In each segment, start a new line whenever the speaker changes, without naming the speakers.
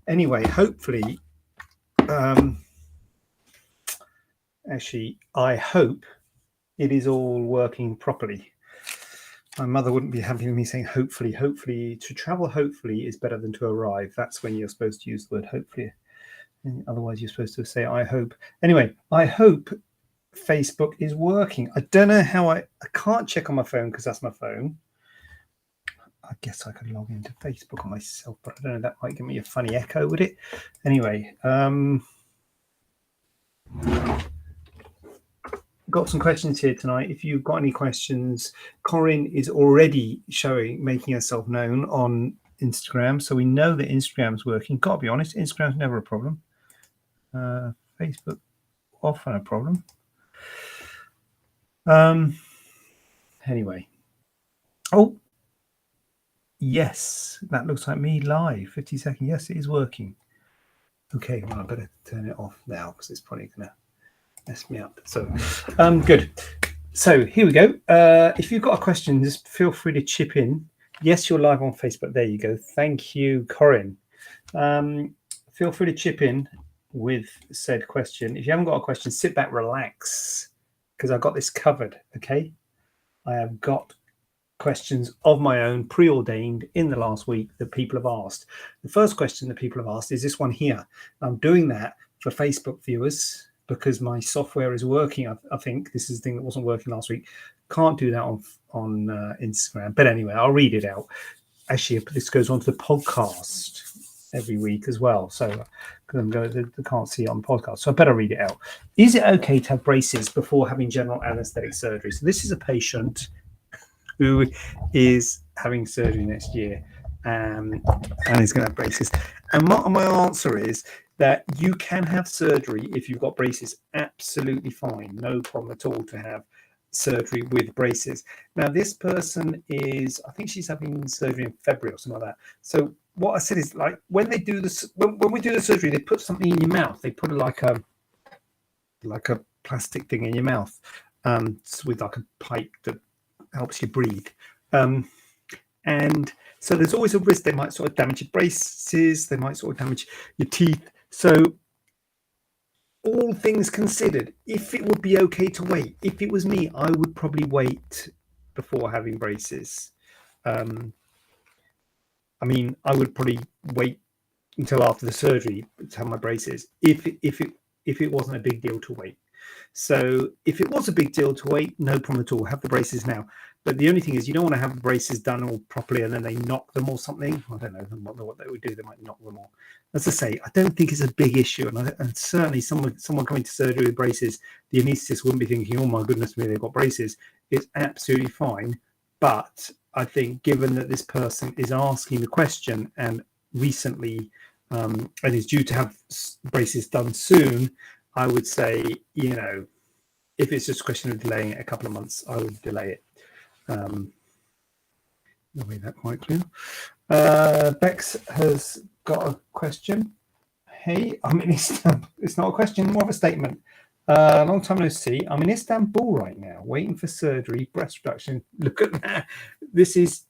Anyway, hopefully, actually, I hope it is all working properly. My mother wouldn't be happy with me saying hopefully. Hopefully, to travel hopefully is better than to arrive. That's when you're supposed to use the word hopefully. Otherwise, you're supposed to say I hope. Anyway, I hope Facebook is working. I don't know how I can't check on my phone because that's my phone. I guess I could log into Facebook on myself, but I don't know. That might give me a funny echo, would it? Anyway, got some questions here tonight. If you've got any questions, Corinne is already making herself known on Instagram, so we know that Instagram's working. Got to be honest, Instagram's never a problem. Facebook often a problem. Anyway, oh yes, that looks like me live. 50 seconds. Yes, it is working. Okay, well I better turn it off now because it's probably gonna mess me up. So good. So here we go. If you've got a question, just feel free to chip in. Yes, you're live on Facebook. There you go. Thank you, Corinne. Feel free to chip in with said question. If you haven't got a question, sit back, relax, because I've got this covered. Okay, I have got questions of my own preordained in the last week that people have asked. The first question that people have asked is this one here. I'm doing that for Facebook viewers because my software is working. I think this is the thing that wasn't working last week. Can't do that on Instagram. But anyway, I'll read it out. Actually, this goes on to the podcast every week as well. So because I can't see it on the podcast, so I better read it out. Is it okay to have braces before having general anesthetic surgery? So this is a patient who is having surgery next year and is going to have braces. And my answer is that you can have surgery if you've got braces. Absolutely fine. No problem at all to have surgery with braces. Now, this person is, I think she's having surgery in February or something like that. So what I said is, like, when they do this, when we do the surgery, they put something in your mouth. They put like a plastic thing in your mouth with like a pipe that helps you breathe. And so there's always a risk they might sort of damage your braces, they might sort of damage your teeth. So all things considered, if it would be okay to wait, if it was me, I would probably wait before having braces. I mean, I would probably wait until after the surgery to have my braces if it wasn't a big deal to wait. So if it was a big deal to wait, no problem at all. Have the braces now. But the only thing is, you don't want to have the braces done all properly and then they knock them or something. I don't know what they would do. They might knock them off. As I say, I don't think it's a big issue. And certainly someone coming to surgery with braces, the anaesthetist wouldn't be thinking, oh my goodness me, they've got braces. It's absolutely fine. But I think given that this person is asking the question and recently and is due to have braces done soon, I would say, you know, if it's just a question of delaying it a couple of months, I would delay it. I'll make that quite clear. Bex has got a question. Hey, I'm in Istanbul. It's not a question, more of a statement. Long time no see. I'm in Istanbul right now, waiting for surgery, breast reduction. Look at that. This is,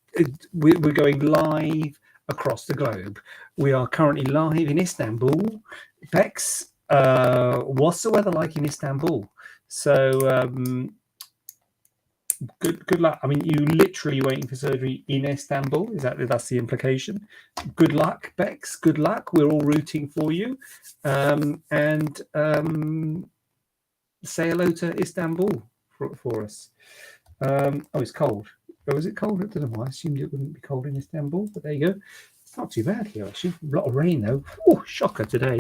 we're going live across the globe. We are currently live in Istanbul. Bex, what's the weather like in Istanbul? So good luck. I mean, you literally waiting for surgery in Istanbul. That's the implication? Good luck, Bex. Good luck. We're all rooting for you. And say hello to Istanbul for us. Oh, it's cold. Oh, is it cold? I don't know why. I assumed it wouldn't be cold in Istanbul, but there you go. It's not too bad here, actually. A lot of rain, though. Oh, shocker today.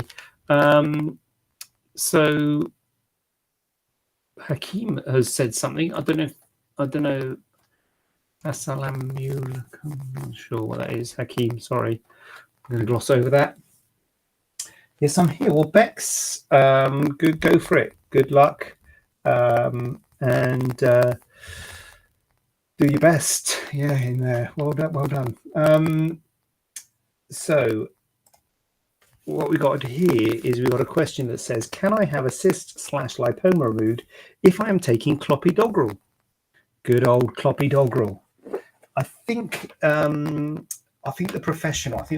So Hakeem has said something. I don't know. Assalamul. I'm not sure what that is. Hakeem, sorry. I'm going to gloss over that. Yes, I'm here. Well, Bex, good. Go for it. Good luck. And do your best. Yeah, in there. Well done. So what we got here is we've got a question that says, can I have a cyst/lipoma removed if I am taking clopidogrel? Good old clopidogrel. I think the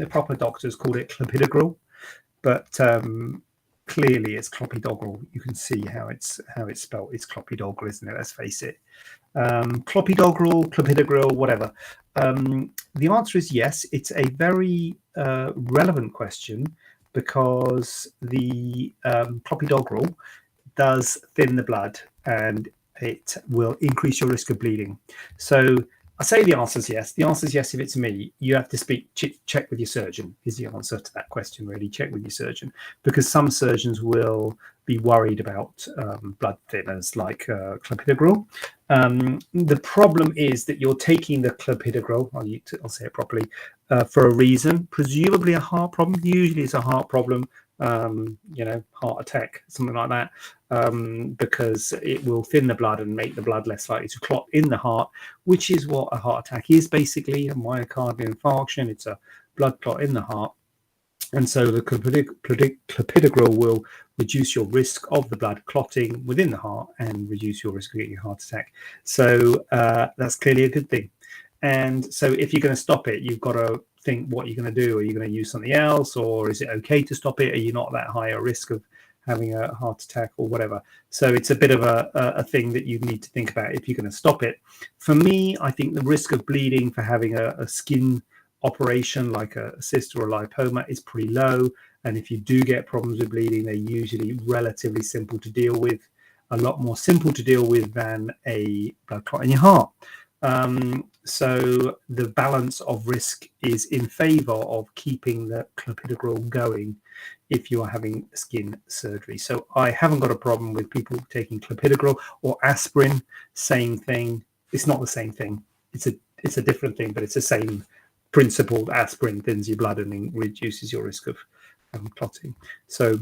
proper doctors called it clopidogrel. but clearly it's clopidogrel. You can see how it's spelled. It's clopidogrel, isn't it? Let's face it. Clopidogrel, whatever. The answer is yes. It's a very relevant question because the clopidogrel does thin the blood and it will increase your risk of bleeding. So I say the answer is yes. The answer is yes if it's me. You have to check with your surgeon is the answer to that question, really. Check with your surgeon, because some surgeons will be worried about blood thinners like clopidogrel. The problem is that you're taking the clopidogrel, I'll say it properly, for a reason, presumably a heart problem. Usually it's a heart problem, heart attack, something like that, because it will thin the blood and make the blood less likely to clot in the heart, which is what a heart attack is basically, a myocardial infarction. It's a blood clot in the heart. And so the clopidogrel will reduce your risk of the blood clotting within the heart and reduce your risk of getting a heart attack. So that's clearly a good thing. And so if you're going to stop it, you've got to think what you're going to do. Are you going to use something else, or is it okay to stop it? Are you not that high a risk of having a heart attack or whatever? So it's a bit of a thing that you need to think about if you're going to stop it. For me, I think the risk of bleeding for having a skin operation like a cyst or a lipoma is pretty low, and if you do get problems with bleeding, they're usually relatively simple to deal with, a lot more simple to deal with than a blood clot in your heart. So the balance of risk is in favor of keeping the clopidogrel going if you are having skin surgery. So I haven't got a problem with people taking clopidogrel or aspirin. Same thing. It's not the same thing. It's a different thing, but it's the same principle. Aspirin thins your blood and reduces your risk of clotting. So,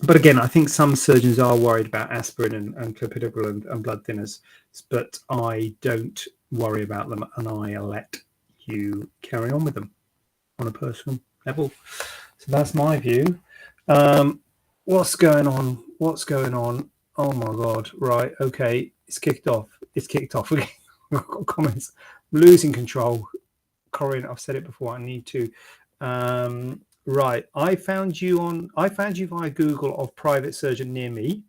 but again, I think some surgeons are worried about aspirin and clopidogrel and blood thinners, but I don't worry about them, and I let you carry on with them on a personal level. So that's my view. What's going on? What's going on? Oh my God! Right, okay, it's kicked off. It's kicked off. I've got comments. I'm losing control. Corinne, I've said it before. I need to. Right, I found you via Google of private surgeon near me.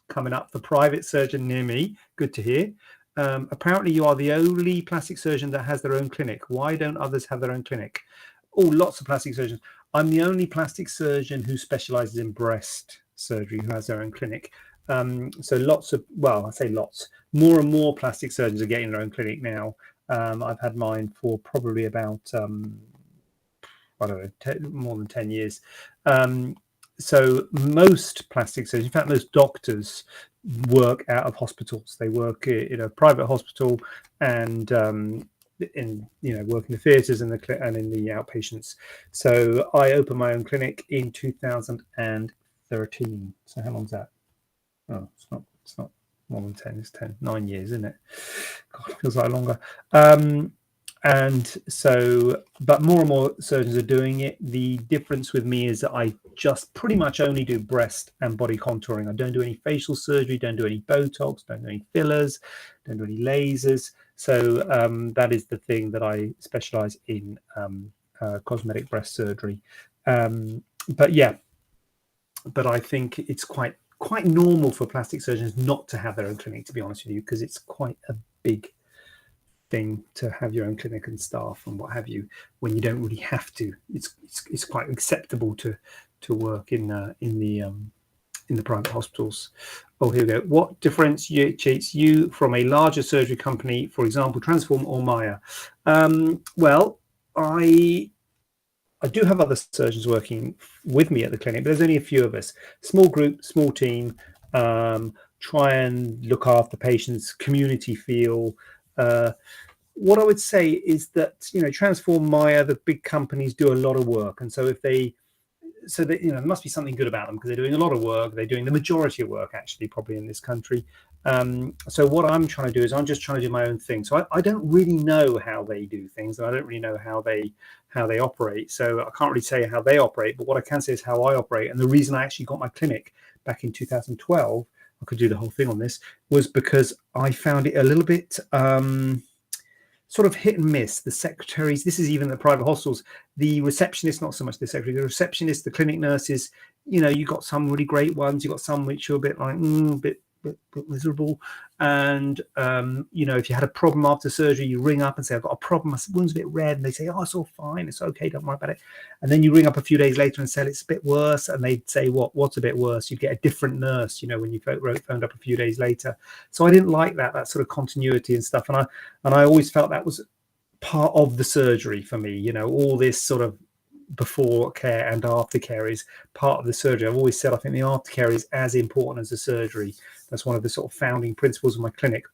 Coming up for private surgeon near me. Good to hear. Apparently you are the only plastic surgeon that has their own clinic. Why don't others have their own clinic? Oh, lots of plastic surgeons. I'm the only plastic surgeon who specializes in breast surgery who has their own clinic. So lots of, well, I say lots, more and more plastic surgeons are getting their own clinic now. I've had mine for probably about, I don't know, more than 10 years. So most plastic surgeons, in fact, most doctors work out of hospitals. They work in a private hospital and work in the theatres and in the outpatients. So I opened my own clinic in 2013. So how long's that? Oh, it's not more than 10. It's 9 years, isn't it? God, it feels like longer. And so, but more and more surgeons are doing it. The difference with me is that I just pretty much only do breast and body contouring. I don't do any facial surgery, don't do any Botox, don't do any fillers, don't do any lasers. So that is the thing that I specialize in, cosmetic breast surgery. But yeah, but I think it's quite normal for plastic surgeons not to have their own clinic, to be honest with you, because it's quite a big thing to have your own clinic and staff and what have you when you don't really have to. It's quite acceptable to work in the private hospitals. Oh, here we go. What differentiates you from a larger surgery company, for example, Transform or Maya? Well, I do have other surgeons working with me at the clinic, but there's only a few of us. Small group, small team. Try and look after patients, community feel. What I would say is that, Transform, Maya, the big companies do a lot of work, and so there must be something good about them because they're doing a lot of work. They're doing the majority of work, actually, probably in this country. So what I'm trying to do is I'm just trying to do my own thing. So I don't really know how they do things, and I don't really know how they operate. So I can't really say how they operate, but what I can say is how I operate. And the reason I actually got my clinic back in 2012, I could do the whole thing on this, was because I found it a little bit sort of hit and miss. The secretaries, this is even the private hospitals, the receptionists, not so much the secretary, the receptionists, the clinic nurses, you know, you got some really great ones, you got some which are a bit like, bit miserable. And, you know, if you had a problem after surgery, you ring up and say, I've got a problem, my wound's a bit red. And they say, oh, it's all fine, it's okay, don't worry about it. And then you ring up a few days later and say, it's a bit worse. And they'd say, what's a bit worse? You'd get a different nurse, you know, when you phoned up a few days later. So I didn't like that sort of continuity and stuff. And I always felt that was part of the surgery for me, you know, all this sort of before care and after care is part of the surgery. I've always said I think the aftercare is as important as the surgery. That's one of the sort of founding principles of my clinic.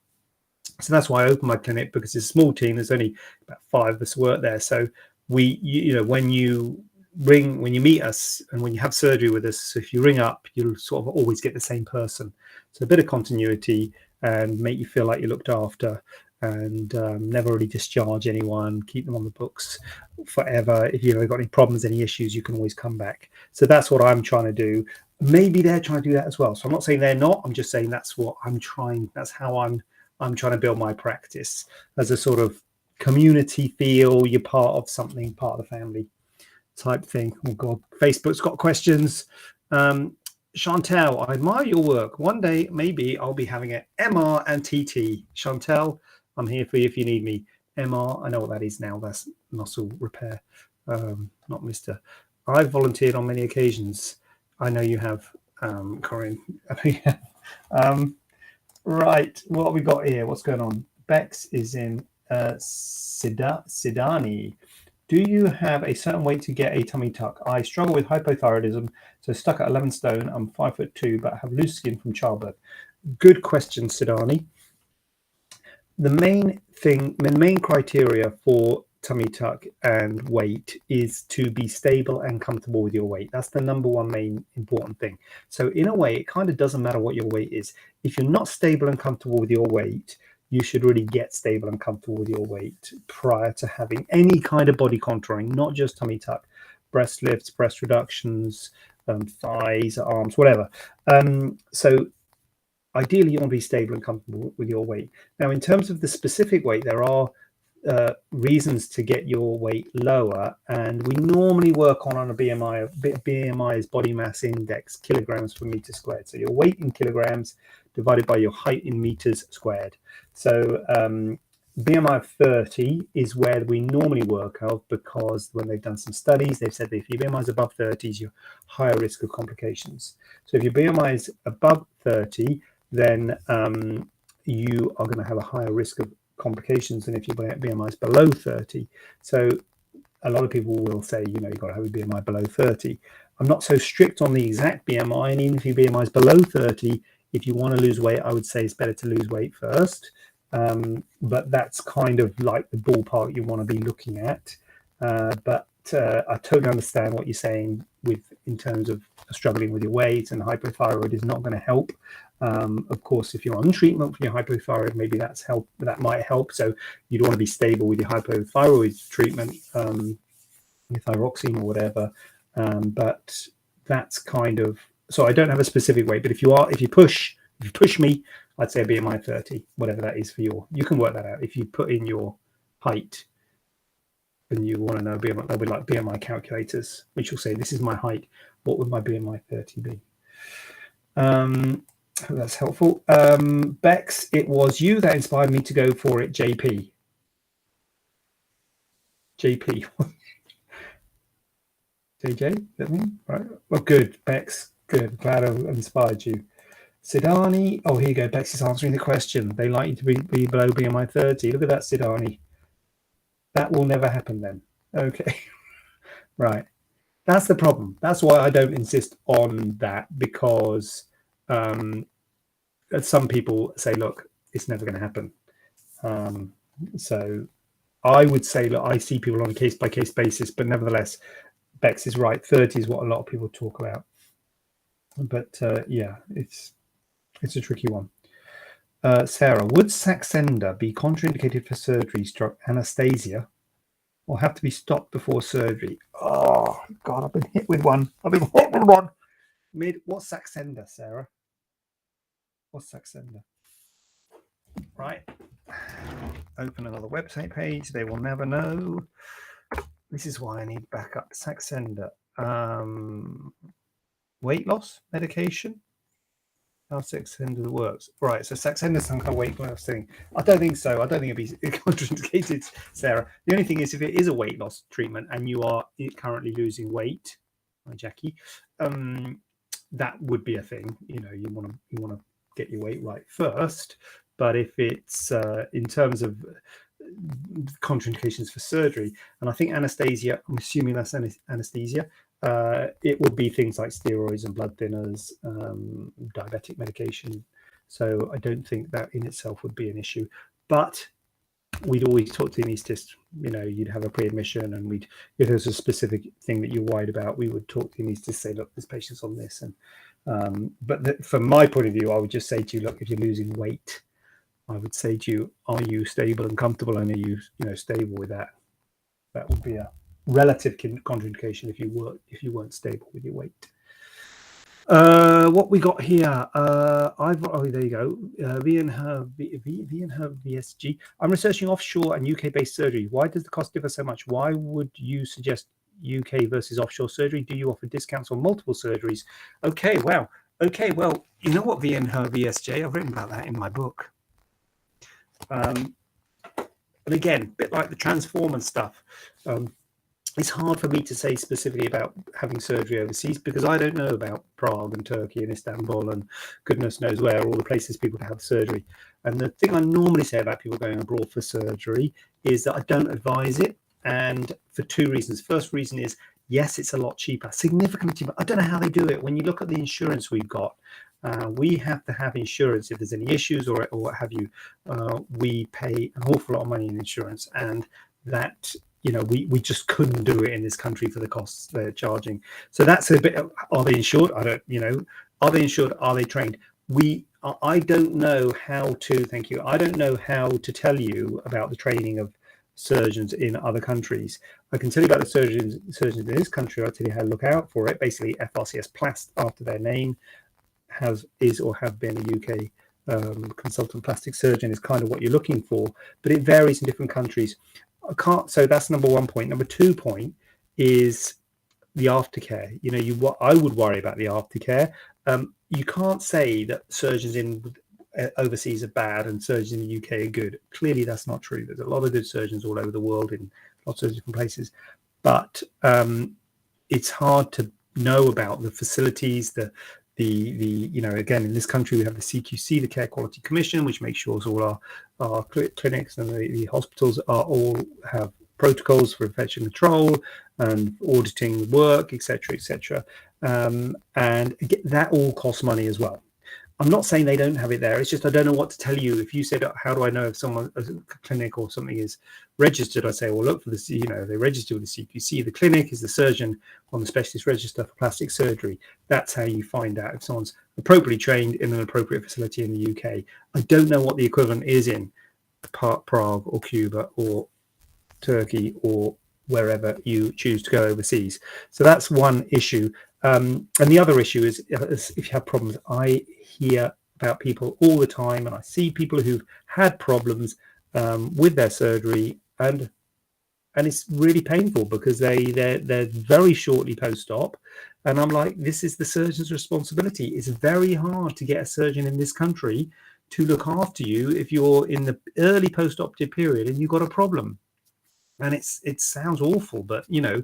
So that's why I opened my clinic, because it's a small team. There's only about 5 of us work there. So you know, when you meet us and when you have surgery with us, so if you ring up, you'll sort of always get the same person. So a bit of continuity and make you feel like you're looked after, and never really discharge anyone, keep them on the books forever. If you've ever got any problems, any issues, you can always come back. So that's what I'm trying to do. Maybe they're trying to do that as well. So I'm not saying they're not, I'm just saying that's what I'm trying. That's how I'm trying to build my practice, as a sort of community feel. You're part of something, part of the family type thing. Oh God, Facebook's got questions. Chantel, I admire your work. One day, maybe I'll be having an MR and TT. Chantel, I'm here for you if you need me. MR, I know what that is now. That's muscle repair, not Mr. I've volunteered on many occasions. I know you have, Corinne. Right, what have we got here? What's going on? Bex is in Sidani. Do you have a certain weight to get a tummy tuck? I struggle with hypothyroidism, so stuck at 11 stone. I'm 5'2", but have loose skin from childbirth. Good question, Sidani. The main criteria for tummy tuck and weight is to be stable and comfortable with your weight. That's the number one main important thing. So in a way, it kind of doesn't matter what your weight is. If you're not stable and comfortable with your weight, you should really get stable and comfortable with your weight prior to having any kind of body contouring, not just tummy tuck, breast lifts, breast reductions, thighs, arms, whatever. So ideally, you want to be stable and comfortable with your weight. Now, in terms of the specific weight, there are reasons to get your weight lower, and we normally work on a BMI. BMI is body mass index, kilograms per meter squared. So your weight in kilograms divided by your height in meters squared. So BMI of 30 is where we normally work out, because when they've done some studies, they've said that if your BMI is above 30, you're higher risk of complications. So if your BMI is above 30, then you are going to have a higher risk of complications than if your BMI is below 30. So a lot of people will say, you know, you've got to have a BMI below 30. I'm not so strict on the exact BMI, and even if your BMI is below 30, if you want to lose weight, I would say it's better to lose weight first. But that's kind of like the ballpark you want to be looking at. But I totally understand what you're saying in terms of struggling with your weight, and hypothyroid is not going to help. Of course, if you're on treatment for your hypothyroid, maybe that might help. So you'd want to be stable with your hypothyroid treatment, your thyroxine or whatever. But that's kind of, so I don't have a specific weight, but if you push me, I'd say a BMI 30, whatever that is for you can work that out. If you put in your height and you want to know BMI, they'll be like BMI calculators, which will say, this is my height. What would my BMI 30 be? That's helpful. Bex, it was you that inspired me to go for it, JP. JP. JJ, is that me? Right. Well, good, Bex. Good. Glad I inspired you. Sidani. Oh, here you go. Bex is answering the question. They like you to be below BMI 30. Look at that, Sidani. That will never happen then. Okay. Right. That's the problem. That's why I don't insist on that, because some people say, look, it's never going to happen. So I would say, look, I see people on a case-by-case basis, but nevertheless, Bex is right. 30 is what a lot of people talk about. But yeah, it's a tricky one. Sarah, would Saxenda be contraindicated for surgery stroke anesthesia, or have to be stopped before surgery? Oh, God, I've been hit with one. What's Saxenda, Sarah? What's Saxenda? Right. Open another website page. They will never know. This is why I need backup. Saxenda. Weight loss medication. How Saxenda works. Right, so Saxenda is some kind of weight loss thing. I don't think so. I don't think it'd be contraindicated, Sarah. The only thing is if it is a weight loss treatment and you are currently losing weight, hi Jackie, that would be a thing. You know, you want to get your weight right first. But if it's in terms of contraindications for surgery, and I think anesthesia, I'm assuming that's anesthesia, it would be things like steroids and blood thinners, diabetic medication. So I don't think that in itself would be an issue. But we'd always talk to the anaesthetist. You know, you'd have a pre-admission, and if there's a specific thing that you're worried about, we would talk to the anaesthetist, say, look, this patient's on this. And from my point of view, I would just say to you, look, if you're losing weight, I would say to you, are you stable and comfortable, and are you stable with that? That would be a relative contraindication if you weren't stable with your weight. What we got here? There you go. VSG. I'm researching offshore and UK-based surgery. Why does the cost differ so much? Why would you suggest UK versus offshore surgery? Do you offer discounts on multiple surgeries? Okay, wow. Okay, well, you know what, VSJ? I've written about that in my book. And again, a bit like the transformer stuff, it's hard for me to say specifically about having surgery overseas because I don't know about Prague and Turkey and Istanbul and goodness knows where, all the places people have surgery. And the thing I normally say about people going abroad for surgery is that I don't advise it, and for two reasons. First reason is, yes, it's a lot cheaper, significantly cheaper. I don't know how they do it. When you look at the insurance we've got, we have to have insurance if there's any issues or what have you. We pay an awful lot of money in insurance, and that, you know, we just couldn't do it in this country for the costs they're charging. So that's a bit of, are they insured? I don't, you know, are they insured? Are they trained? I don't know how to, thank you. I don't know how to tell you about the training of surgeons in other countries. I can tell you about the surgeons in this country. I'll tell you how to look out for it. Basically, FRCS Plast, after their name, is or have been a UK consultant plastic surgeon, is kind of what you're looking for, but it varies in different countries. So that's number 1 point. Number 2 point is the aftercare. You know, I would worry about the aftercare. You can't say that surgeons in overseas are bad and surgeons in the UK are good. Clearly, that's not true. There's a lot of good surgeons all over the world in lots of different places, but it's hard to know about the facilities, the you know, again, in this country we have the CQC, the Care Quality Commission, which makes sure all our clinics and the hospitals all have protocols for infection control and auditing work, etc., etc. And that all costs money as well. I'm not saying they don't have it there. It's just I don't know what to tell you. If you said, how do I know if someone, a clinic or something is registered? I say, well, look for this, you know, they register with the CQC. The clinic is the surgeon on the specialist register for plastic surgery. That's how you find out if someone's appropriately trained in an appropriate facility in the UK. I don't know what the equivalent is in Prague or Cuba or Turkey or wherever you choose to go overseas. So that's one issue. And the other issue is if you have problems. I hear about people all the time, and I see people who've had problems with their surgery, and it's really painful because they're very shortly post-op, and I'm like, this is the surgeon's responsibility. It's very hard to get a surgeon in this country to look after you if you're in the early post-operative period and you've got a problem. And it sounds awful, but you know,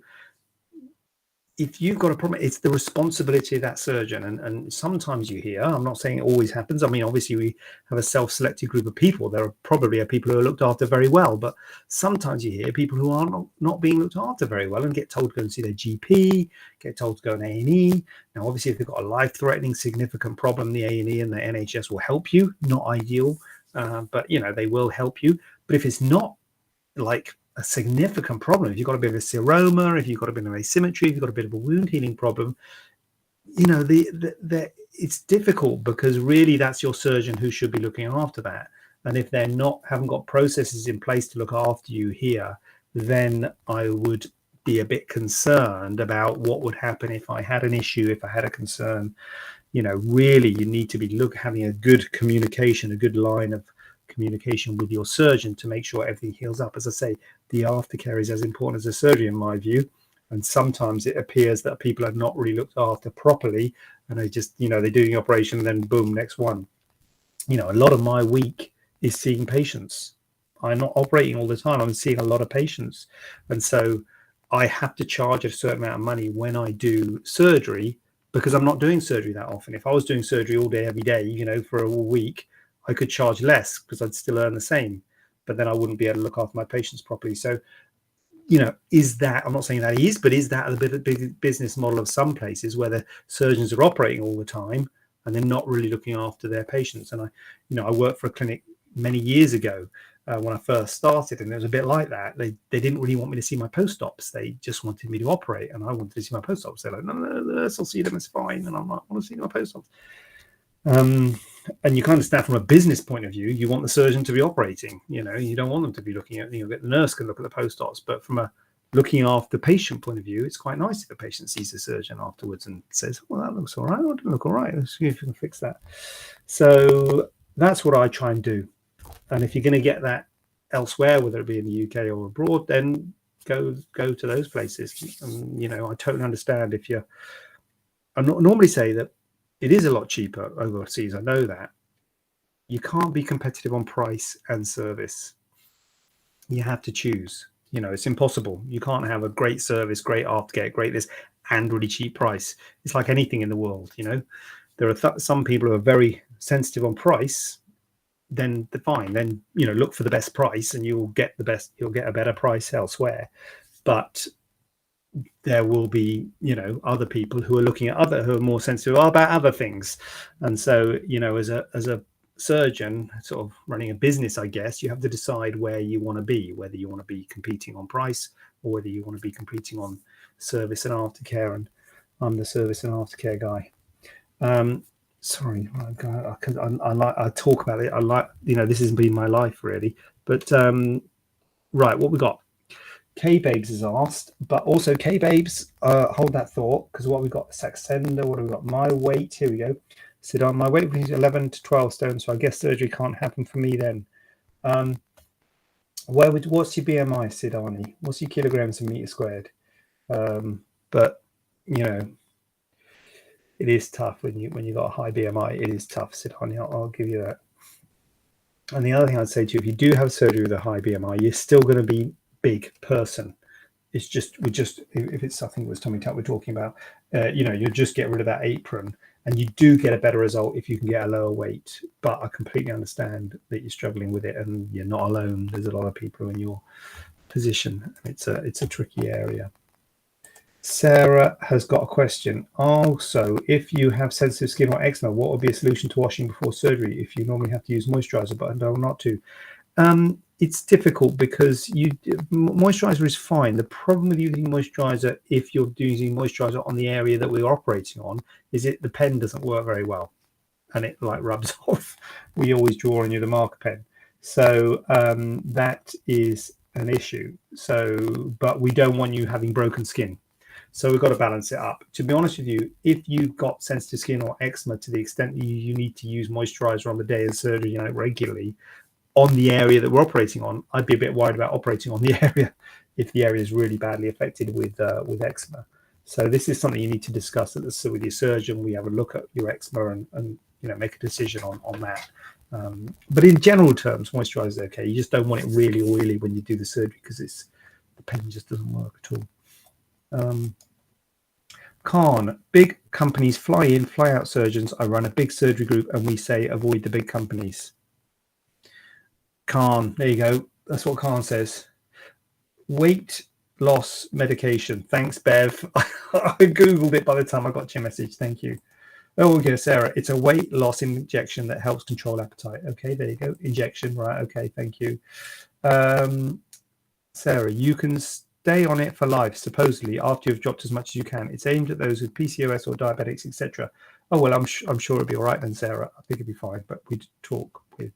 if you've got a problem, it's the responsibility of that surgeon. And sometimes you hear, I'm not saying it always happens. I mean, obviously we have a self-selected group of people. There are probably people who are looked after very well, but sometimes you hear people who are not being looked after very well and get told to go and see their GP, get told to go and A&E. Now, obviously, if they've got a life-threatening, significant problem, the A&E and the NHS will help you. Not ideal, but you know, they will help you. But if it's not like a significant problem, if you've got a bit of a seroma, if you've got a bit of asymmetry, if you've got a bit of a wound healing problem, you know, it's difficult because really that's your surgeon who should be looking after that. And if they're haven't got processes in place to look after you here, then I would be a bit concerned about what would happen if I had an issue, if I had a concern. You know, really you need to be having a good communication, a good line of communication with your surgeon to make sure everything heals up. As I say, the aftercare is as important as the surgery in my view. And sometimes it appears that people are not really looked after properly, and they just, you know, they do the operation and then boom, next one. You know, a lot of my week is seeing patients. I'm not operating all the time. I'm seeing a lot of patients. And so I have to charge a certain amount of money when I do surgery, because I'm not doing surgery that often. If I was doing surgery all day, every day, you know, for a week, I could charge less because I'd still earn the same, but then I wouldn't be able to look after my patients properly. So, you know, is that, I'm not saying that is, but is that a bit of a business model of some places where the surgeons are operating all the time and they're not really looking after their patients? And I worked for a clinic many years ago when I first started, and it was a bit like that. They didn't really want me to see my post-ops. They just wanted me to operate, and I wanted to see my post-ops. They're like, no, I'll see them, it's fine. And I'm like, I want to see my post-ops. And you can understand from a business point of view, you want the surgeon to be operating. You know, you don't want them to be looking at, you know, the nurse can look at the post-ops, but from a looking after patient point of view, it's quite nice if a patient sees the surgeon afterwards and says, well, that looks all right. That doesn't look all right. Let's see if we can fix that. So that's what I try and do. And if you're going to get that elsewhere, whether it be in the UK or abroad, then go to those places. And, you know, I totally understand if you're, I normally say that it is a lot cheaper overseas. I know that. You can't be competitive on price and service. You have to choose. You know, it's impossible. You can't have a great service, great aftercare, great this, and really cheap price. It's like anything in the world, you know. There are some people who are very sensitive on price. Then fine. Then, you know, look for the best price, and you'll get a better price elsewhere. But there will be, you know, other people who are looking at who are more sensitive about other things. And so, you know, as a surgeon sort of running a business, I guess you have to decide where you want to be, whether you want to be competing on price or whether you want to be competing on service and aftercare. And I'm the service and aftercare guy. Sorry, I talk about it. I like, you know, this has been my life really. But right, what we got? K-Babes is asked, but also K-Babes, hold that thought, because what we've got, Saxenda, what have we got? My weight, here we go. Sit on my weight is 11 to 12 stone, so I guess surgery can't happen for me then. What's your BMI, Sidani? What's your kilograms per meter squared? But, you know, it is tough when you got a high BMI. It is tough, Sidani. I'll give you that. And the other thing I'd say to you, if you do have surgery with a high BMI, you're still going to be big person. It's just if it's something was tummy tuck we're talking about, you know, you just get rid of that apron, and you do get a better result if you can get a lower weight. But I completely understand that you're struggling with it, and you're not alone. There's a lot of people in your position. It's a tricky area. Sarah has got a question. Also, if you have sensitive skin or eczema, what would be a solution to washing before surgery if you normally have to use moisturizer but know not to? It's difficult because moisturizer is fine. The problem with using moisturizer, if you're using moisturizer on the area that we're operating on, is the pen doesn't work very well, and it like rubs off. We always draw on you the marker pen, so that is an issue. So, but we don't want you having broken skin. So we've got to balance it up. To be honest with you, if you've got sensitive skin or eczema to the extent that you need to use moisturizer on the day of surgery, you know, regularly on the area that we're operating on, I'd be a bit worried about operating on the area if the area is really badly affected with eczema. So this is something you need to discuss with your surgeon. We have a look at your eczema and you know, make a decision on that. But in general terms, moisturizer is okay. You just don't want it really oily when you do the surgery because the pen just doesn't work at all. Khan, big companies fly in, fly out surgeons. I run a big surgery group and we say avoid the big companies. Khan, there you go. That's what Khan says. Weight loss medication. Thanks, Bev. I Googled it by the time I got your message. Thank you. Oh, okay, Sarah. It's a weight loss injection that helps control appetite. Okay, there you go. Injection, right. Okay, thank you. Sarah, you can stay on it for life, supposedly, after you've dropped as much as you can. It's aimed at those with PCOS or diabetics, etc. Oh, well, I'm sure it'll be all right then, Sarah. I think it'll be fine, but we'd talk with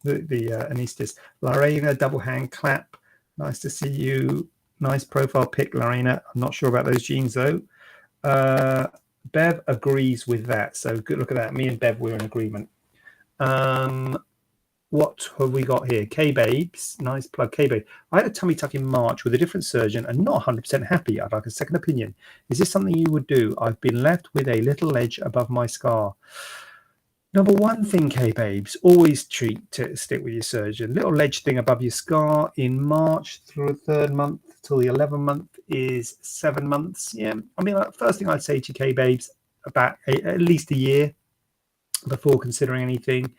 the anesthetist. Lorena, double hand clap. Nice to see you. Nice profile pic, Lorena. I'm not sure about those genes, though. Bev agrees with that. So good look at that. Me and Bev, we're in agreement. what have we got here? K-Babes, nice plug, K-Babe. I had a tummy tuck in March with a different surgeon and not 100% happy. I'd like a second opinion. Is this something you would do? I've been left with a little ledge above my scar. Number one thing, K-Babes, always stick with your surgeon. Little ledge thing above your scar in March through the 3rd month till the 11th month is 7 months. Yeah, I mean, first thing I'd say to K-Babes, about at least a year before considering anything.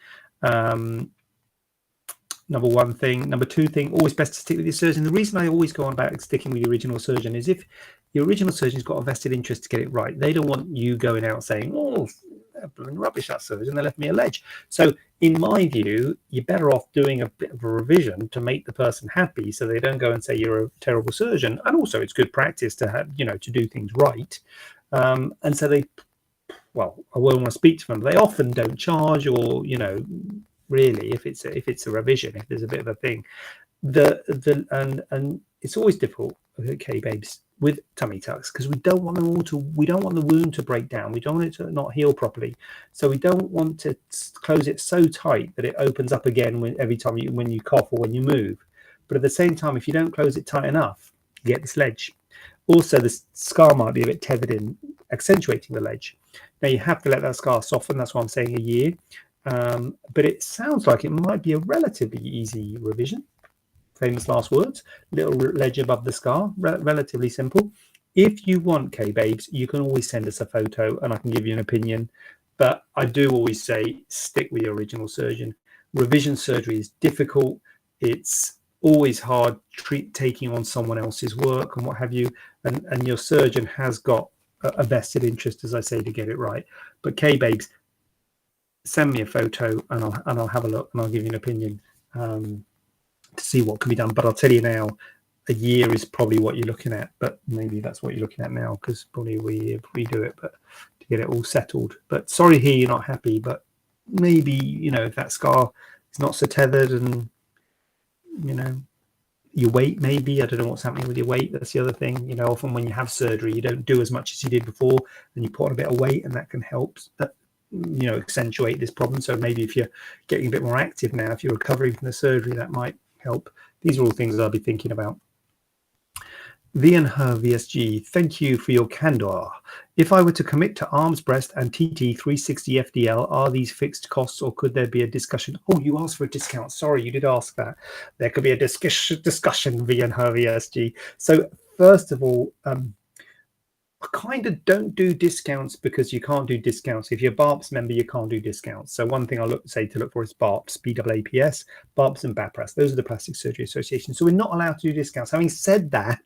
Number one thing. Number two thing, always best to stick with your surgeon. The reason I always go on about sticking with your original surgeon is if your original surgeon's got a vested interest to get it right, they don't want you going out saying, oh, rubbish, that surgeon, they left me a ledge. So in my view, you're better off doing a bit of a revision to make the person happy so they don't go and say you're a terrible surgeon. And also it's good practice to have, to do things right. And so they, well, I won't want to speak to them, but they often don't charge, or, really, if it's a revision, if there's a bit of a thing, and it's always difficult, okay, babes, with tummy tucks, because we don't want the wound to break down, we don't want it to not heal properly, so we don't want to close it so tight that it opens up again every time when you cough or when you move. But at the same time, if you don't close it tight enough, you get this ledge. Also, the scar might be a bit tethered in, accentuating the ledge. Now you have to let that scar soften. That's why I'm saying a year. But it sounds like it might be a relatively easy revision. Famous last words. Little ledge above the scar, relatively simple. If you want, K-Babes, you can always send us a photo and I can give you an opinion. But I do always say stick with your original surgeon. Revision surgery is difficult. It's always hard taking on someone else's work and what have you. And your surgeon has got a vested interest, as I say, to get it right. But K-Babes, send me a photo and I'll have a look and I'll give you an opinion to see what can be done. But I'll tell you now, a year is probably what you're looking at, but maybe that's what you're looking at now, because probably we redo it, but to get it all settled. But sorry to hear you're not happy, but maybe, if that scar is not so tethered and, your weight, maybe, I don't know what's happening with your weight. That's the other thing. Often when you have surgery, you don't do as much as you did before and you put on a bit of weight, and that can help accentuate this problem. So maybe if you're getting a bit more active now, if you're recovering from the surgery, that might help. These are all things I'll be thinking about. V and her VSG, thank you for your candor. If I were to commit to arms, breast and TT 360 FDL, are these fixed costs or could there be a discussion? Oh, you asked for a discount. Sorry, you did ask that. There could be a discussion, V and her VSG. So first of all, I kind of don't do discounts because you can't do discounts. If you're a BARPS member, you can't do discounts. So one thing I'll say to look for is BARPS, BAAPS, BARPS and BAPRAS. Those are the Plastic Surgery Association. So we're not allowed to do discounts. Having said that,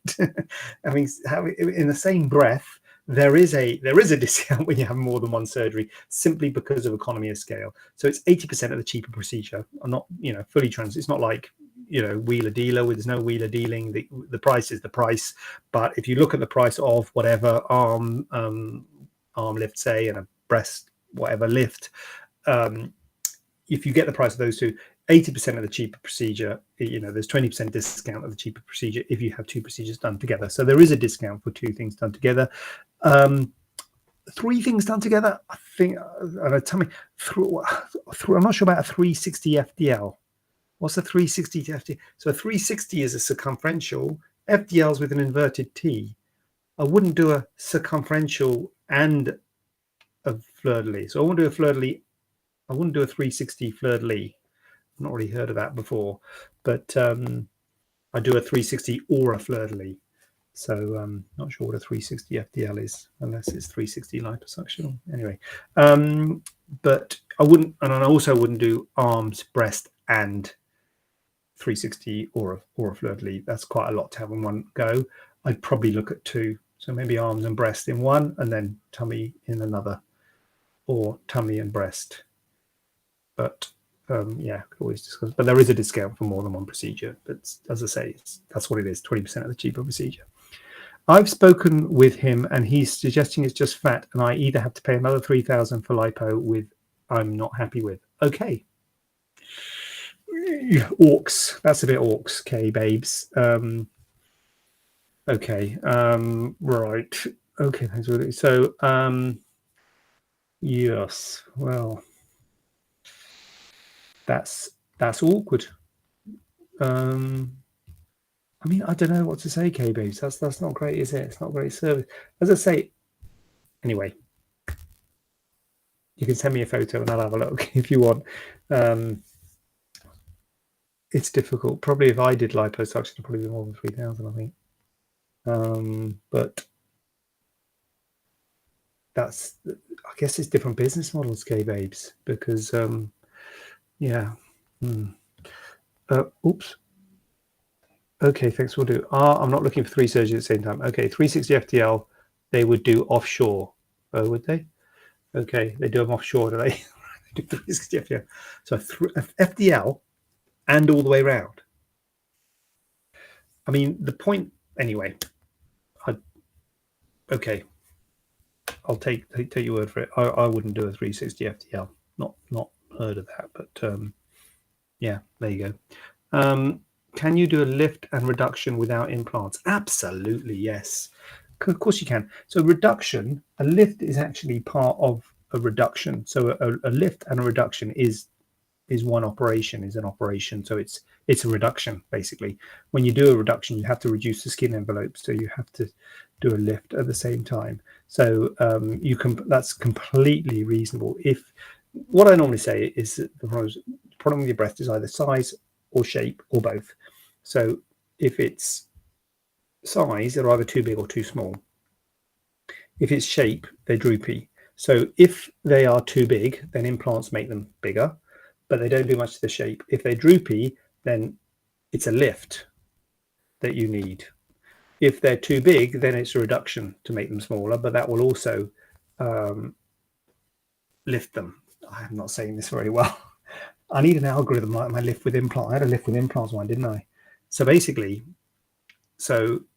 in the same breath, there is a discount when you have more than one surgery, simply because of economy of scale. So it's 80% of the cheaper procedure. I'm not, fully trans. It's not like, wheeler dealer. There's no wheeler dealing. The price is the price. But if you look at the price of whatever arm lift, say, and a breast whatever lift, if you get the price of those two, 80% of the cheaper procedure, there's 20% discount of the cheaper procedure if you have two procedures done together. So there is a discount for two things done together. Three things done together, I think. Tell me, I'm not sure about a 360 FDL. What's a 360 FDL? So a 360 is a circumferential. FDL's with an inverted T. I wouldn't do a circumferential and a fleur-de-lis. So I wouldn't do a fleur-de-lis. I wouldn't do a 360 fleur-de-lis. I've not really heard of that before, but I do a 360 or a fleur-de-lis. So not sure what a 360 FDL is, unless it's 360 liposuctional. Anyway, but I wouldn't, and I also wouldn't do arms, breast, and 360 or a fleur-de-lis. That's quite a lot to have in one go. I'd probably look at two. So maybe arms and breast in one, and then tummy in another, or tummy and breast. But yeah, could always discuss. But there is a discount for more than one procedure. But as I say, that's what it is, 20% of the cheaper procedure. I've spoken with him and he's suggesting it's just fat and I either have to pay another 3,000 for lipo with I'm not happy with. Okay. Orcs. That's a bit orcs, okay, babes. Okay. Right. Okay, thanks for it. So yes, well, that's that's awkward. I mean, I don't know what to say, K-Babes. That's not great, is it? It's not great service. As I say, anyway, you can send me a photo and I'll have a look if you want. It's difficult. Probably if I did liposuction, it'd probably be more than 3,000, I think. But that's, I guess it's different business models, K-Babes, because, yeah. Oops. Okay, thanks, we'll do. I'm not looking for 3 surgeries at the same time. Okay, 360 FTL, they would do offshore. Oh, would they? Okay, they do them offshore, do they? They do 360 FTL. So FDL and all the way around. I mean, the point, anyway, okay, I'll take your word for it. I wouldn't do a 360 FTL. Not heard of that, but yeah, there you go. Can you do a lift and reduction without implants? Absolutely, yes. Of course you can. So reduction, a lift is actually part of a reduction. So a lift and a reduction is one operation, is an operation. So it's a reduction, basically. When you do a reduction, you have to reduce the skin envelope. So you have to do a lift at the same time. So that's completely reasonable. What I normally say is that the problem with your breast is either size or shape or both. So if it's size, they're either too big or too small. If it's shape, they're droopy. So if they are too big, then implants make them bigger, but they don't do much to the shape. If they're droopy, then it's a lift that you need. If they're too big, then it's a reduction to make them smaller, but that will also lift them. I'm not saying this very well. I need an algorithm like my lift with implant. I had a lift with implants one, didn't I? So basically,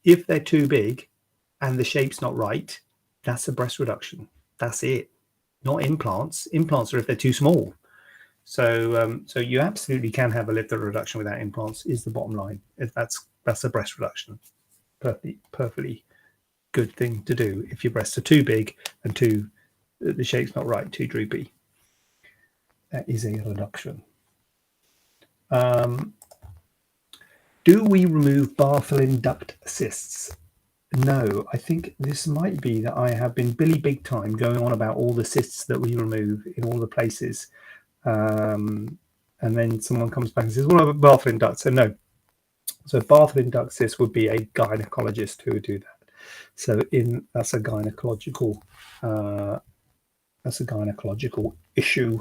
if they're too big and the shape's not right, that's a breast reduction. That's it. Not implants. Implants are if they're too small. So you absolutely can have a lift or reduction without implants, is the bottom line. If that's a breast reduction. Perfectly good thing to do if your breasts are too big and the shape's not right, too droopy. That is a reduction. Do we remove Bartholin duct cysts? No, I think this might be that I have been Billy Big Time going on about all the cysts that we remove in all the places. And then someone comes back and says, what about Bartholin duct? So no. So Bartholin duct cyst would be a gynecologist who would do that. So that's a gynecological issue.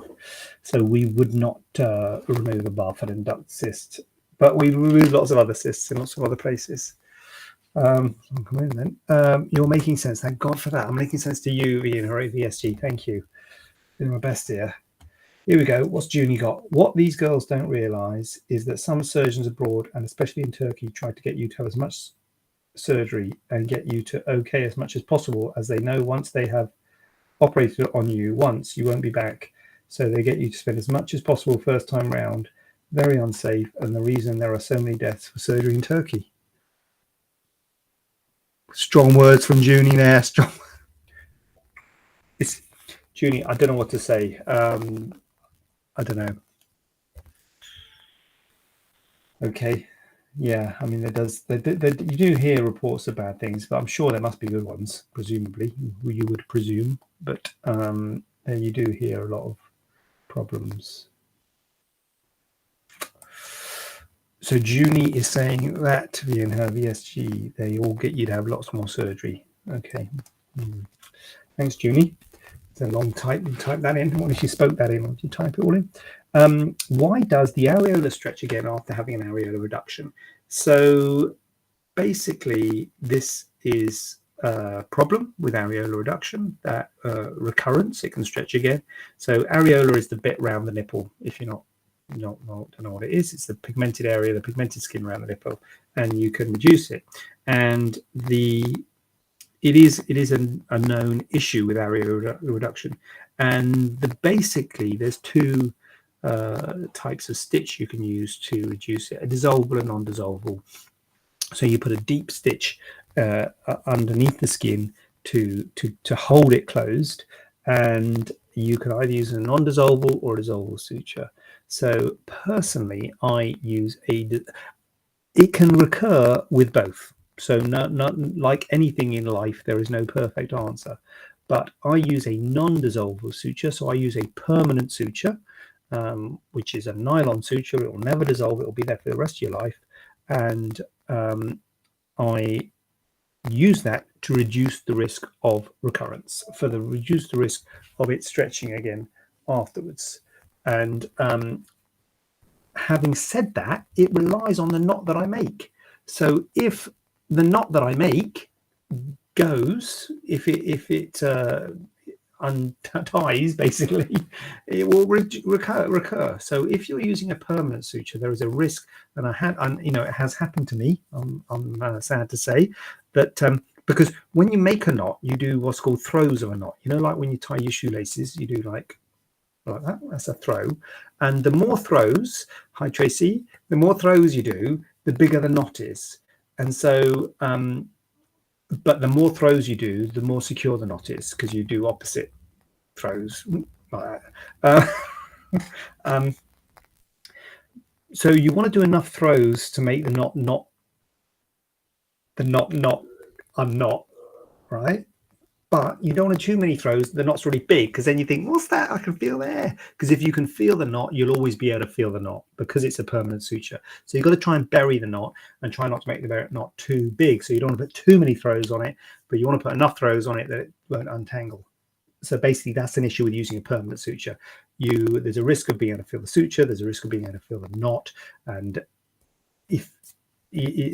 So we would not remove a Bartholin duct cyst, but we remove lots of other cysts in lots of other places. You're making sense. Thank God for that. I'm making sense to you, Ian, or VSG. Thank you. Doing my best here. Here we go. What's Junie got? What these girls don't realise is that some surgeons abroad, and especially in Turkey, try to get you to have as much surgery and get you to okay as much as possible, as they know once they have operated on you once, you won't be back. So they get you to spend as much as possible first time round. Very unsafe, and the reason there are so many deaths for surgery in Turkey. Strong words from Junie there. Strong. It's Junie. I don't know what to say. I don't know. Okay. Yeah, I mean, you do hear reports of bad things, but I'm sure there must be good ones, presumably, you would presume. But you do hear a lot of problems. So Junie is saying that to be in her VSG, they all get you to have lots more surgery. Okay. Thanks, Junie. It's a long type. You type that in. What if you spoke that in? Or did you type it all in? Why does the areola stretch again after having an areola reduction? So basically, this is a problem with areola reduction, that recurrence. It can stretch again. So areola is the bit around the nipple. If you're don't know what it is, it's the pigmented area, the pigmented skin around the nipple, and you can reduce it. And it is a known issue with areola reduction. And basically, there's two types of stitch you can use to reduce it: a dissolvable and non-dissolvable. So you put a deep stitch underneath the skin to hold it closed, and you can either use a non-dissolvable or a dissolvable suture. So personally, I use it can recur with both. So not like anything in life, there is no perfect answer. But I use a non-dissolvable suture, so I use a permanent suture, which is a nylon suture. It will never dissolve. It will be there for the rest of your life, and I use that to reduce the risk of recurrence, reduce the risk of it stretching again afterwards. And having said that, it relies on the knot that I make. So if the knot that I make goes, if it unties, basically, it will recur. So if you're using a permanent suture, there is a risk, and it has happened to me. I'm sad to say that because when you make a knot, you do what's called throws of a knot. Like when you tie your shoelaces, you do like that. That's a throw. And the more throws, hi Tracy, the more throws you do, the bigger the knot is. And so but the more throws you do, the more secure the knot is, because you do opposite throws like that. So you want to do enough throws to make the knot unknot, right? But you don't want too many throws. The knot's really big, because then you think, what's that? I can feel there. Because if you can feel the knot, you'll always be able to feel the knot, because it's a permanent suture. So you've got to try and bury the knot and try not to make the knot too big. So you don't want to put too many throws on it, but you want to put enough throws on it that it won't untangle. So basically, that's an issue with using a permanent suture. There's a risk of being able to feel the suture. There's a risk of being able to feel the knot. And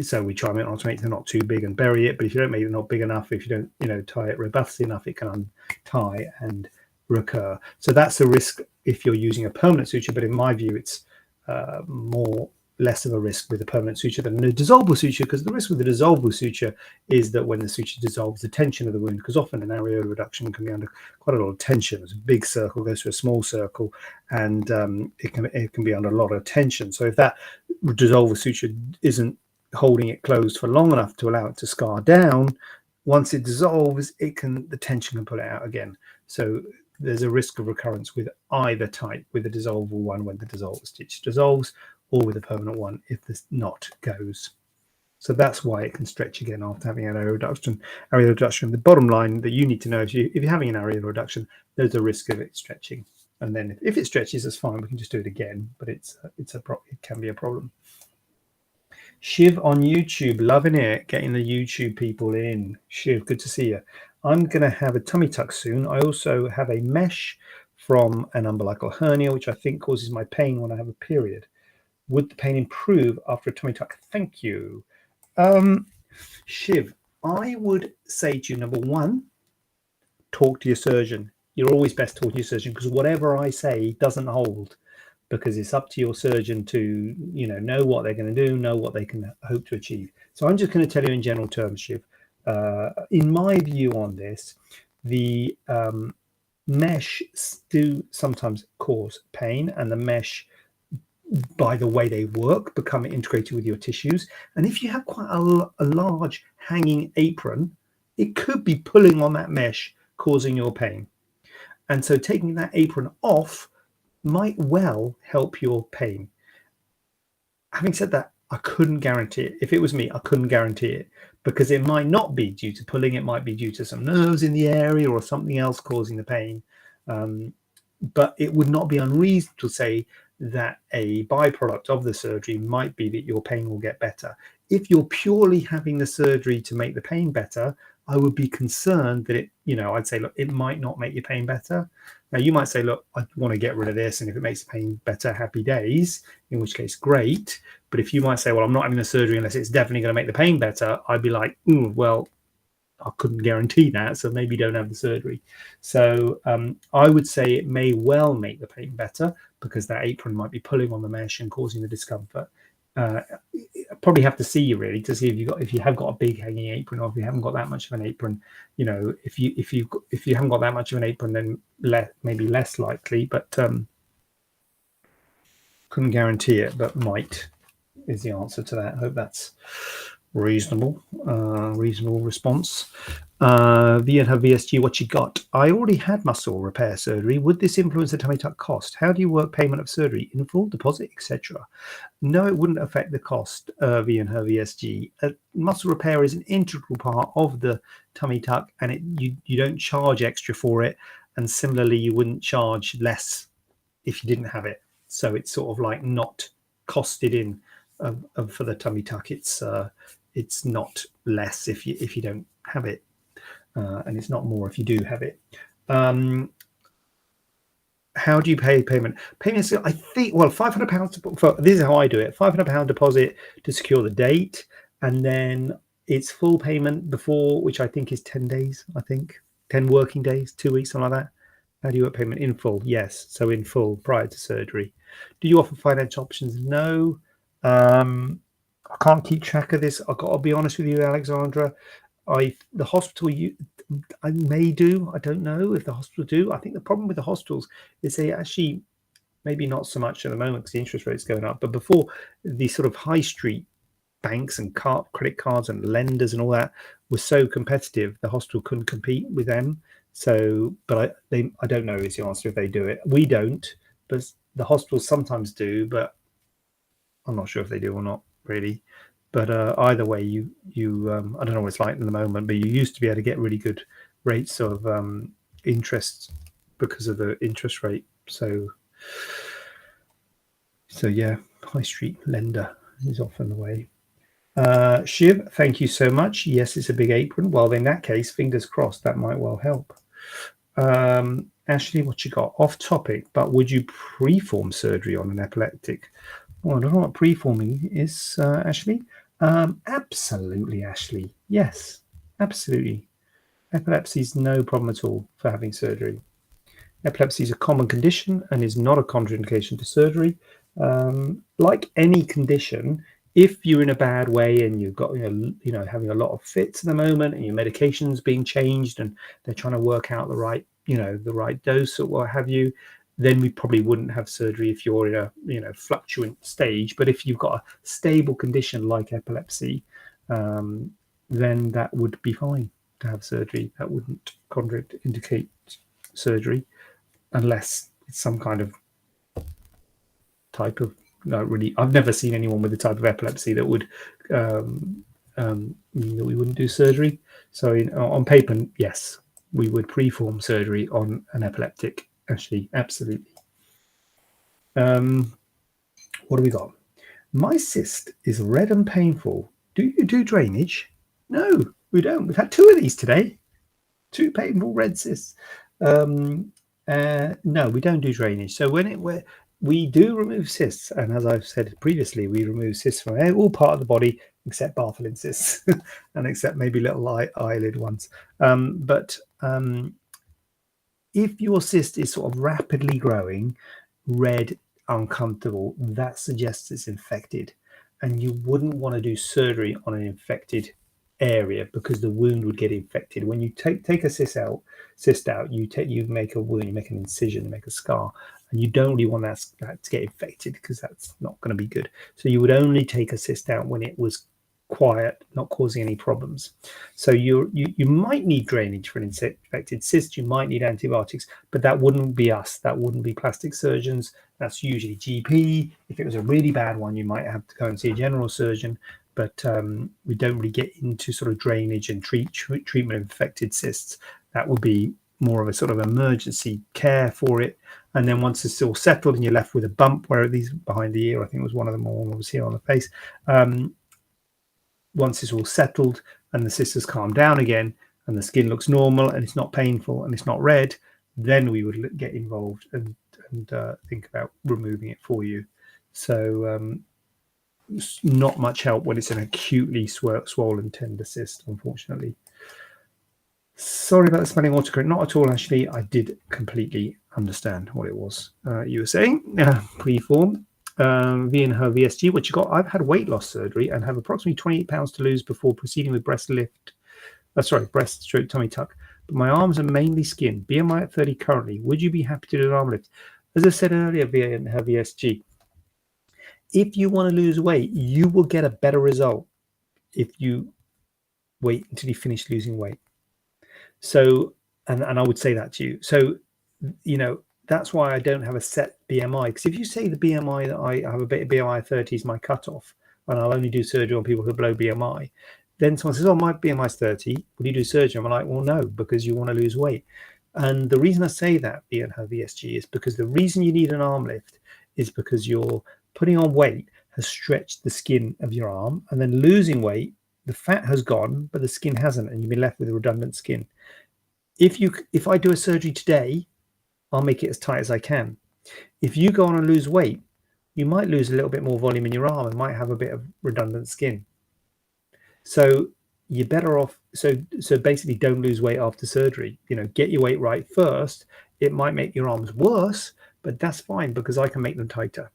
so we try not to make the knot too big and bury it. But if you don't make the knot big enough, if you don't tie it robustly enough, it can untie and recur. So that's a risk if you're using a permanent suture. But in my view, it's less of a risk with a permanent suture than a dissolvable suture, because the risk with the dissolvable suture is that when the suture dissolves, the tension of the wound, because often an areola reduction can be under quite a lot of tension. As a big circle goes to a small circle, and it can be under a lot of tension. So if that dissolvable suture isn't holding it closed for long enough to allow it to scar down, once it dissolves, the tension can pull it out again. So there's a risk of recurrence with either type, with the dissolvable one when the dissolvable stitch dissolves, or with a permanent one if the knot goes. So that's why it can stretch again after having an areola reduction. The bottom line that you need to know is if you're having an areola reduction, there's a risk of it stretching. And then if it stretches, that's fine. We can just do it again, but it can be a problem. Shiv on YouTube, loving it, getting the YouTube people in. Shiv, good to see you. I'm going to have a tummy tuck soon. I also have a mesh from an umbilical hernia, which I think causes my pain when I have a period. Would the pain improve after a tummy tuck? Thank you. Shiv, I would say to you, number one, talk to your surgeon. You're always best talking to your surgeon, because whatever I say doesn't hold, because it's up to your surgeon to know what they're going to do, know what they can hope to achieve. So I'm just going to tell you in general terms, Shiv. In my view on this, the mesh do sometimes cause pain, and the mesh, by the way they work, become integrated with your tissues. And if you have quite a large hanging apron, it could be pulling on that mesh, causing your pain. And so taking that apron off might well help your pain. Having said that, I couldn't guarantee it. If it was me, I couldn't guarantee it, because it might not be due to pulling. It might be due to some nerves in the area or something else causing the pain. But it would not be unreasonable to say that a byproduct of the surgery might be that your pain will get better. If you're purely having the surgery to make the pain better, I would be concerned that I'd say, look, it might not make your pain better. Now, you might say, look, I want to get rid of this, and if it makes the pain better, happy days, in which case, great. But if you might say, well, I'm not having the surgery unless it's definitely going to make the pain better, I'd be like, well, I couldn't guarantee that, so maybe don't have the surgery. So I would say it may well make the pain better, because that apron might be pulling on the mesh and causing the discomfort. Probably have to see you really to see if you have got a big hanging apron, or if you haven't got that much of an apron. If you haven't got that much of an apron, then maybe less likely, but couldn't guarantee it, but might is the answer to that. I hope that's Reasonable, reasonable response. V and her VSG, what you got? I already had muscle repair surgery. Would this influence the tummy tuck cost? How do you work payment of surgery? In full, deposit, etc. No, it wouldn't affect the cost. V and her VSG. Muscle repair is an integral part of the tummy tuck, and you don't charge extra for it. And similarly, you wouldn't charge less if you didn't have it. So it's sort of like not costed in for the tummy tuck. It's not less if you don't have it, and it's not more if you do have it. How do you pay payment? Payments, I think, well, £500. This is how I do it: £500 deposit to secure the date, and then it's full payment before, which I think is 10 days. I think 10 working days, 2 weeks, something like that. How do you work payment? In full? Yes. So in full prior to surgery. Do you offer financial options? No. I can't keep track of this. I've got to be honest with you, Alexandra. The hospital, I may do. I don't know if the hospital do. I think the problem with the hospitals is they actually, maybe not so much at the moment because the interest rate's going up, but before, the sort of high street banks and credit cards and lenders and all that were so competitive, the hospital couldn't compete with them. So, but I don't know is the answer if they do it. We don't, but the hospitals sometimes do, but I'm not sure if they do or not really. But either way, you I don't know what it's like in the moment, but you used to be able to get really good rates of interest because of the interest rate. So yeah, high street lender is often the way. Shiv, thank you so much. Yes, it's a big apron. Well, in that case, fingers crossed, that might well help. Ashley, what you got? Off topic, but would you preform surgery on an epileptic? Well, I don't know what preforming is, Ashley. Absolutely, Ashley. Yes, absolutely. Epilepsy is no problem at all for having surgery. Epilepsy is a common condition and is not a contraindication to surgery. Like any condition, if you're in a bad way and you've got having a lot of fits at the moment and your medication's being changed and they're trying to work out the right dose or what have you, then we probably wouldn't have surgery if you're in a fluctuant stage. But if you've got a stable condition like epilepsy, then that would be fine to have surgery. That wouldn't contraindicate surgery unless it's some kind of type of really. I've never seen anyone with the type of epilepsy that would mean that we wouldn't do surgery. So on paper, yes, we would preform surgery on an epileptic. Actually, absolutely. What do we got? My cyst is red and painful. Do you do drainage? No, we don't. We've had 2 of these today. 2 painful red cysts. No, we don't do drainage. So we do remove cysts, and as I've said previously, we remove cysts from all part of the body except Bartholin cysts, and except maybe little eyelid ones. But if your cyst is sort of rapidly growing, red, uncomfortable, that suggests it's infected, and you wouldn't want to do surgery on an infected area because the wound would get infected. When you take a cyst out, you make a wound, you make an incision, you make a scar, and you don't really want that to get infected because that's not going to be good. So you would only take a cyst out when it was quiet, not causing any problems. So you might need drainage for an infected cyst, you might need antibiotics, but that wouldn't be us, that wouldn't be plastic surgeons, that's usually GP. If it was a really bad one, you might have to go and see a general surgeon, but we don't really get into sort of drainage and treatment of infected cysts. That would be more of a sort of emergency care for it. And then once it's all settled and you're left with a bump, where these behind the ear, I think was one of them, or was here on the face. Once it's all settled and the cyst has calmed down again and the skin looks normal and it's not painful and it's not red, then we would get involved and think about removing it for you. So not much help when it's an acutely swollen tender cyst, unfortunately. Sorry about the spelling autocorrect. Not at all, actually. I did completely understand what it was you were saying. Preform. V and her VSG, what you got? I've had weight loss surgery and have approximately 28 pounds to lose before proceeding with breast stroke tummy tuck. But my arms are mainly skin. BMI at 30 currently. Would you be happy to do an arm lift? As I said earlier, V and her VSG, if you want to lose weight, you will get a better result if you wait until you finish losing weight. So, and I would say that to you. So, you know, that's why I don't have a set BMI. Because if you say the BMI that I have a bit of BMI 30 is my cutoff, and I'll only do surgery on people who are below BMI, then someone says, oh, my BMI is 30. Will you do surgery? I'm like, well, no, because you want to lose weight. And the reason I say that, being her VSG, is because the reason you need an arm lift is because you're putting on weight has stretched the skin of your arm, and then losing weight, the fat has gone, but the skin hasn't, and you've been left with redundant skin. If I do a surgery today, I'll make it as tight as I can. If you go on and lose weight, you might lose a little bit more volume in your arm and might have a bit of redundant skin. So you're better off. So basically, don't lose weight after surgery. You know, get your weight right first. It might make your arms worse, but that's fine because I can make them tighter.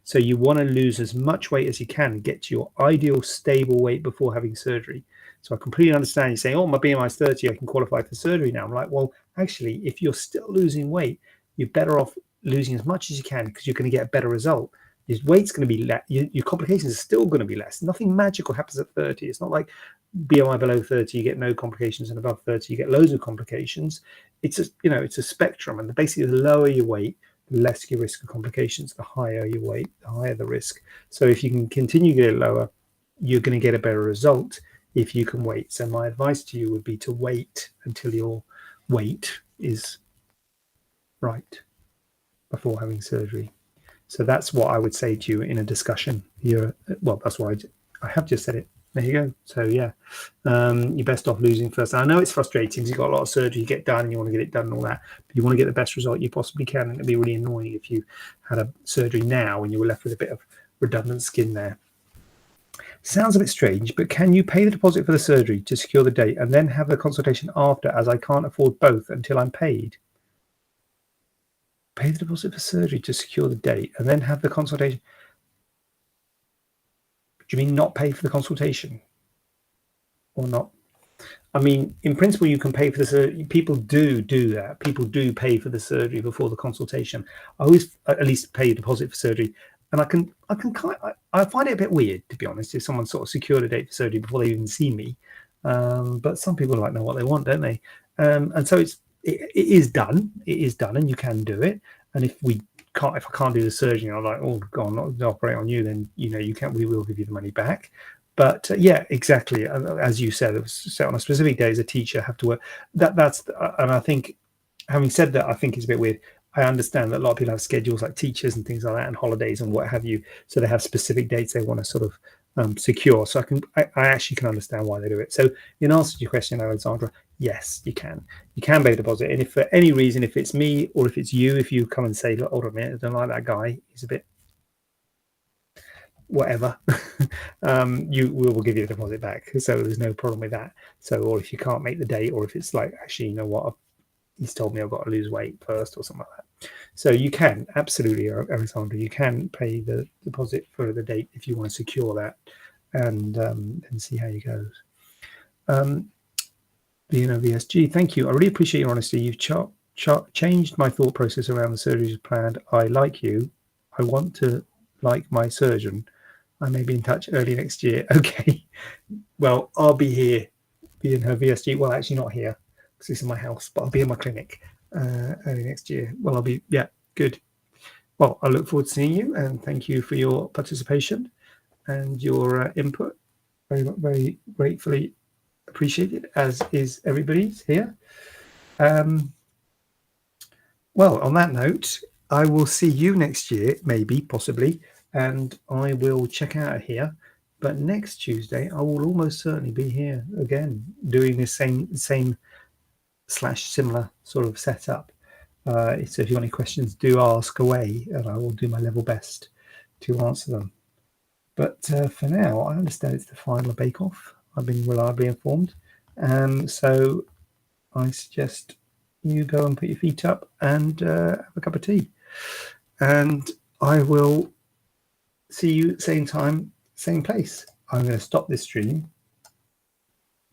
So you want to lose as much weight as you can, get to your ideal stable weight before having surgery. So I completely understand you saying, oh, my BMI is 30, I can qualify for surgery now. I'm like, well, actually, if you're still losing weight, you're better off losing as much as you can because you're going to get a better result. Your weight's going to be less. Your complications are still going to be less. Nothing magical happens at 30. It's not like BMI below 30, you get no complications, and above 30, you get loads of complications. It's a, you know, it's a spectrum, and basically the lower your weight, the less your risk of complications. The higher your weight, the higher the risk. So if you can continue to get it lower, you're going to get a better result if you can wait. So my advice to you would be to wait until your weight is right before having surgery. So that's what I would say to you in a discussion. Well, that's why I have just said it. There you go. So yeah, you're best off losing first. And I know it's frustrating because you've got a lot of surgery you get done and you want to get it done and all that, but you want to get the best result you possibly can. And it'd be really annoying if you had a surgery now and you were left with a bit of redundant skin there. Sounds a bit strange, but can you pay the deposit for the surgery to secure the date and then have the consultation after, as I can't afford both until I'm paid? Pay the deposit for surgery to secure the date and then have the consultation. Do you mean not pay for the consultation or not? I mean, in principle, you can pay for the surgery. People do that. People do pay for the surgery before the consultation. I always at least pay a deposit for surgery. And I find it a bit weird, to be honest, if someone sort of secured a date for surgery before they even see me. But some people like know what they want, don't they? And so it is done. It is done, and you can do it. And if I can't do the surgery, I'm like, oh, God, I'm not going to operate on you, then you know we will give you the money back. But yeah, exactly. As you said, it was set on a specific day as a teacher have to work. And I think, having said that, I think it's a bit weird. I understand that a lot of people have schedules like teachers and things like that, and holidays and what have you. So they have specific dates they want to sort of secure. So I actually can understand why they do it. So in answer to your question, Alexandra, yes, you can. You can pay a deposit. And if for any reason, if it's me or if it's you, if you come and say, look, hold on a minute, I don't like that guy, he's a bit whatever, we will give you a deposit back. So there's no problem with that. So, or if you can't make the date, or if it's like, actually, you know what, he's told me I've got to lose weight first or something like that. So you can, absolutely, Alexandra, you can pay the deposit for the date if you want to secure that and see how it goes. VSG, thank you. I really appreciate your honesty. You've changed my thought process around the surgeries planned. I like you. I want to like my surgeon. I may be in touch early next year. Okay. Well, I'll be here, be in her VSG. Well, actually not here, because this is my house, but I'll be in my clinic early next year. Well, I'll be, yeah, good. Well, I look forward to seeing you, and thank you for your participation and your input. Very, very gratefully appreciated, as is everybody's here. Well, on that note, I will see you next year, maybe, possibly, and I will check out of here. But next Tuesday, I will almost certainly be here again, doing the same / similar sort of setup. So if you've got any questions, do ask away, and I will do my level best to answer them. But for now, I understand it's the final bake-off. I've been reliably informed. So I suggest you go and put your feet up and have a cup of tea. And I will see you same time, same place. I'm going to stop this stream